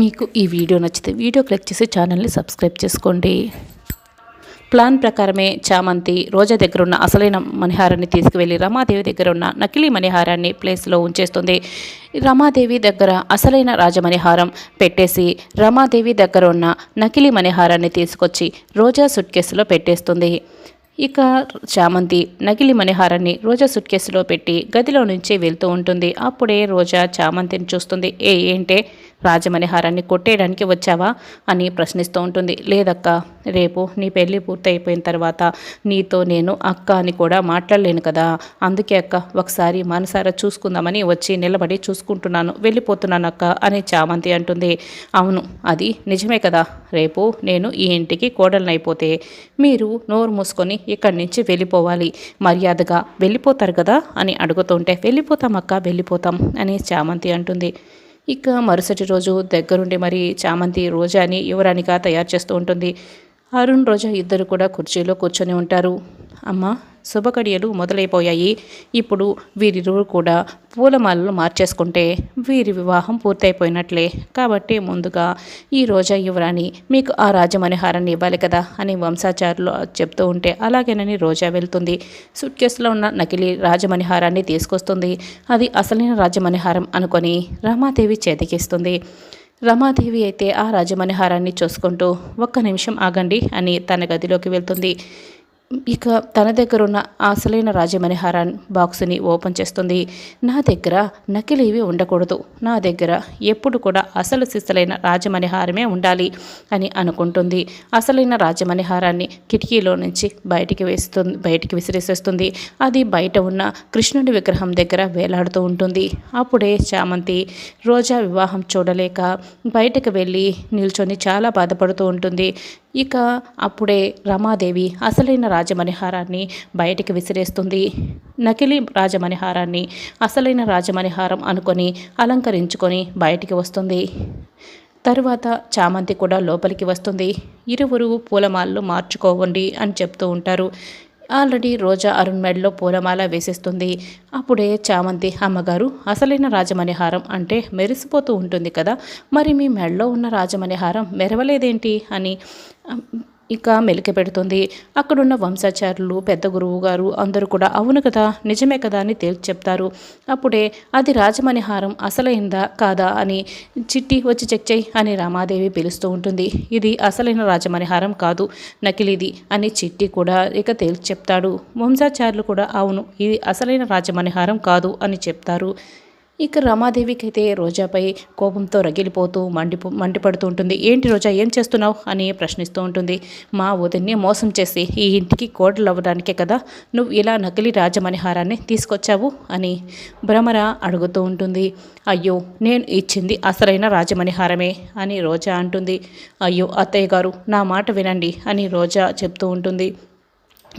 మీకు ఈ వీడియో నచ్చితే వీడియో క్లిక్ చేసి ఛానల్ని సబ్స్క్రైబ్ చేసుకోండి. ప్లాన్ ప్రకారమే చామంతి రోజా దగ్గర ఉన్న అసలైన మణిహారాన్ని తీసుకువెళ్ళి రమాదేవి దగ్గర ఉన్న నకిలీ మణిహారాన్ని ప్లేస్లో ఉంచేస్తుంది. రమాదేవి దగ్గర అసలైన రాజమణిహారం పెట్టేసి రమాదేవి దగ్గర ఉన్న నకిలీ మణిహారాన్ని తీసుకొచ్చి రోజా సూట్ కేసులో పెట్టేస్తుంది. ఇక చామంతి నకిలీ మణిహారాన్ని రోజా సూట్ కేసులో పెట్టి గదిలో నుంచి వెళ్తూ ఉంటుంది. అప్పుడే రోజా చామంతిని చూస్తుంది. ఏంటే రాజమణిహారాన్ని కొట్టేయడానికి వచ్చావా అని ప్రశ్నిస్తూ ఉంటుంది. లేదక్క, రేపు నీ పెళ్ళి పూర్తయిపోయిన తర్వాత నీతో నేను అక్క అని కూడా మాట్లాడలేను కదా, అందుకే అక్క ఒకసారి మనసారా చూసుకుందామని వచ్చి నిలబడి చూసుకుంటున్నాను, వెళ్ళిపోతున్నాను అక్క అని చామంతి అంటుంది. అవును, అది నిజమే కదా, రేపు నేను ఈ ఇంటికి కోడలనైపోతే మీరు నోరు మూసుకొని ఇక్కడి నుంచి వెళ్ళిపోవాలి, మర్యాదగా వెళ్ళిపోతారు కదా అని అడుగుతుంటే వెళ్ళిపోతాం అక్క, వెళ్ళిపోతాం అని చామంతి అంటుంది. ఇక మరుసటి రోజు దగ్గరుండి మరి చామంతి రోజాని యువరాణిగా తయారు చేస్తూ ఉంటుంది. అరుణ్ రోజా ఇద్దరు కూడా కుర్చీలో కూర్చొని ఉంటారు. అమ్మ, శుభగడియలు మొదలైపోయాయి. ఇప్పుడు వీరిరువురు కూడా పూలమాలలు మార్చేసుకుంటే వీరి వివాహం పూర్తయిపోయినట్లే. కాబట్టి ముందుగా ఈ రోజా యువరాణి మీకు ఆ రాజమణిహారాన్ని ఇవ్వాలి కదా అని వంశాచారులు చెప్తూ ఉంటే అలాగేనని రోజా వెళ్తుంది. సూట్ కేసులో ఉన్న నకిలీ రాజమణిహారాన్ని తీసుకొస్తుంది. అది అసలైన రాజమణిహారం అనుకొని రమాదేవి చేతికిస్తుంది. రమాదేవి అయితే ఆ రాజమణిహారాన్ని చూసుకుంటూ ఒక్క నిమిషం ఆగండి అని తన గదిలోకి వెళ్తుంది. ఇక తన దగ్గర ఉన్న అసలైన రాజమణిహారాన్ని బాక్స్ని ఓపెన్ చేస్తుంది. నా దగ్గర నకిలీవి ఉండకూడదు, నా దగ్గర ఎప్పుడు కూడా అసలు సిసలైన రాజమణిహారమే ఉండాలి అని అనుకుంటుంది. అసలైన రాజమణిహారాన్ని కిటికీలో నుంచి బయటికి విసిరేసేస్తుంది. అది బయట ఉన్న కృష్ణుడి విగ్రహం దగ్గర వేలాడుతూ ఉంటుంది. అప్పుడే చామంతి రోజా వివాహం చూడలేక బయటకు వెళ్ళి నిల్చొని చాలా బాధపడుతూ ఉంటుంది. ఇక అప్పుడే రమాదేవి అసలైన రాజమణిహారాన్ని బయటికి విసిరేస్తుంది. నకిలీ రాజమణిహారాన్ని అసలైన రాజమణిహారం అనుకొని అలంకరించుకొని బయటికి వస్తుంది. తరువాత చామంతి కూడా లోపలికి వస్తుంది. ఇరువురు పూలమాలలు మార్చుకోవండి అని చెప్తూ ఉంటారు. ఆల్రెడీ రోజా అరుణ్ మెడలో పూలమాల వేసేస్తుంది. అప్పుడే చామంతి, అమ్మగారు, అసలైన రాజమణిహారం అంటే మెరిసిపోతూ ఉంటుంది కదా, మరి మీ మెడలో ఉన్న రాజమణిహారం మెరవలేదేంటి అని ఇక మెలిక పెడుతుంది. అక్కడున్న వంశాచారులు, పెద్ద గురువు గారు అందరూ కూడా అవును కదా, నిజమే కదా అని తేల్చి చెప్తారు. అప్పుడే అది రాజమణిహారం అసలైందా కాదా అని చిట్టి వచ్చి చెక్ చేయి అని రమాదేవి పిలుస్తూ ఉంటుంది. ఇది అసలైన రాజమణిహారం కాదు, నకిలీది అని చిట్టి కూడా ఇక తేల్చి చెప్తాడు. వంశాచారులు కూడా అవును, ఇది అసలైన రాజమణిహారం కాదు అని చెప్తారు. ఇక రమాదేవికి అయితే రోజాపై కోపంతో రగిలిపోతూ మండిపడుతూ ఉంటుంది. ఏంటి రోజా, ఏం చేస్తున్నావు అని ప్రశ్నిస్తూ ఉంటుంది. మా వదిన్ని మోసం చేసి ఈ ఇంటికి కోడలు అవ్వడానికే కదా నువ్వు ఇలా నకిలీ రాజమణిహారాన్ని తీసుకొచ్చావు అని భ్రమర అడుగుతూ ఉంటుంది. అయ్యో, నేను ఇచ్చింది అసలైన రాజమణిహారమే అని రోజా అంటుంది. అయ్యో అత్తయ్య గారు, నా మాట వినండి అని రోజా చెప్తూ ఉంటుంది.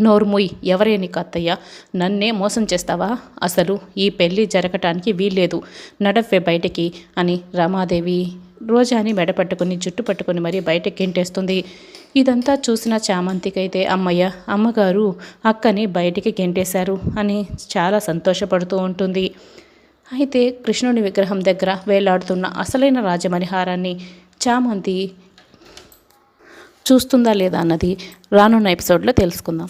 నోర్ముయ్, ఎవరే నీకు అత్తయ్య, నన్నే మోసం చేస్తావా, అసలు ఈ పెళ్ళి జరగటానికి వీల్లేదు, నడవ్వే బయటికి అని రమాదేవి రోజాని మెడపట్టుకుని జుట్టు పట్టుకుని మరీ బయటకి గెంటేస్తుంది. ఇదంతా చూసిన చామంతికైతే అమ్మయ్య, అమ్మగారు అక్కని బయటికి గెంటేశారు అని చాలా సంతోషపడుతూ ఉంటుంది. అయితే కృష్ణుని విగ్రహం దగ్గర వేలాడుతున్న అసలైన రాజమణిహారాన్ని చామంతి చూస్తుందా లేదా అన్నది రానున్న ఎపిసోడ్లో తెలుసుకుందాం.